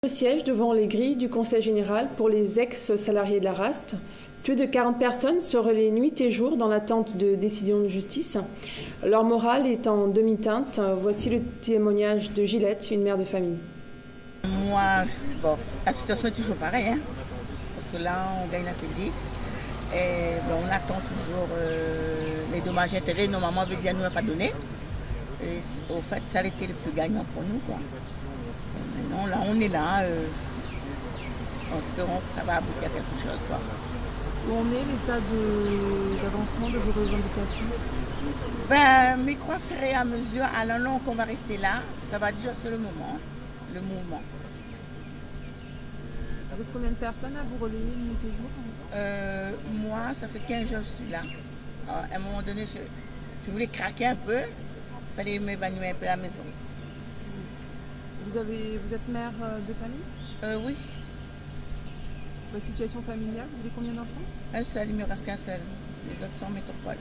Le siège devant les grilles du Conseil général pour les ex-salariés de la RAST. Plus de 40 personnes se relaient nuit et jour dans l'attente de décisions de justice. Leur morale est en demi-teinte. Voici le témoignage de Gillette, une mère de famille. Moi, bon, la situation est toujours pareille, hein, parce que là, on gagne la CEDIC et bon, on attend toujours les dommages et intérêts. Normalement, on veut dire nous n'a pas donné. Et au fait, ça a été le plus gagnant pour nous, quoi. Et maintenant, là, on est là, en espérant que ça va aboutir à quelque chose, quoi. Où en est l'état d'avancement de vos revendications? Ben, mais quoi faire à mesure, à la longue qu'on va rester là, ça va durer sur le moment, le mouvement. Vous êtes combien de personnes à vous relayer nuit et jour? Moi, ça fait 15 jours que je suis là. Alors, à un moment donné, je voulais craquer un peu. Il fallait m'évanouir un peu à la maison. Vous êtes mère de famille? Oui, Votre situation familiale, vous avez combien d'enfants? un seul, il ne me reste qu'un seul. Les autres sont métropoles.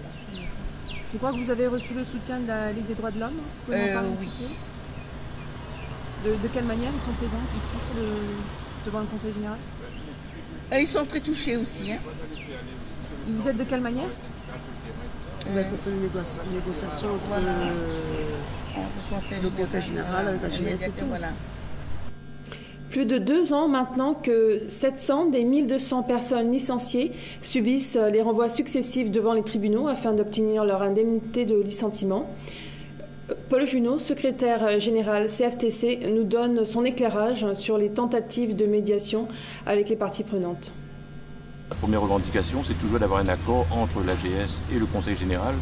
Je crois que vous avez reçu le soutien de la Ligue des droits de l'homme. Vous pouvez m'en parler un Oui. petit peu? De quelle manière ils sont présents ici devant le Conseil général? Ils sont très touchés aussi. Hein. Vous êtes de quelle manière? On a fait une négociation entre Voilà. le Conseil général avec la GS et tout. Voilà. Plus de 2 ans maintenant que 700 des 1200 personnes licenciées subissent les renvois successifs devant les tribunaux afin d'obtenir leur indemnité de licenciement. Paul Junot, secrétaire général CFTC, nous donne son éclairage sur les tentatives de médiation avec les parties prenantes. La première revendication, c'est toujours d'avoir un accord entre l'AGS et le Conseil général.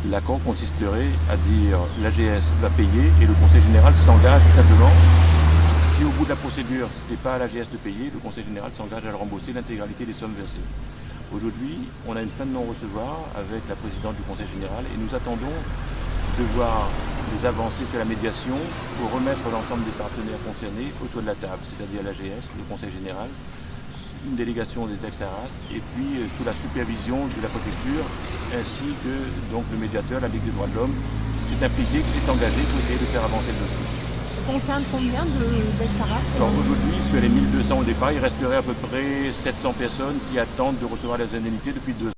L'accord consisterait à dire l'AGS va payer et le Conseil général s'engage tout simplement. Si au bout de la procédure, ce n'est pas à l'AGS de payer, le Conseil général s'engage à le rembourser l'intégralité des sommes versées. Aujourd'hui, on a une fin de non-recevoir avec la présidente du Conseil général et nous attendons de voir des avancées sur la médiation pour remettre l'ensemble des partenaires concernés autour de la table, c'est-à-dire l'AGS, le Conseil général, une délégation des ex-ARAS et puis sous la supervision de la préfecture ainsi que donc, le médiateur, la Ligue des droits de l'homme, s'est impliqué, qui s'est engagé pour essayer de faire avancer le dossier. Ça concerne combien d'ex-ARAS? Alors aujourd'hui, sur les 1200 au départ, il resterait à peu près 700 personnes qui attendent de recevoir les indemnités depuis 2 ans.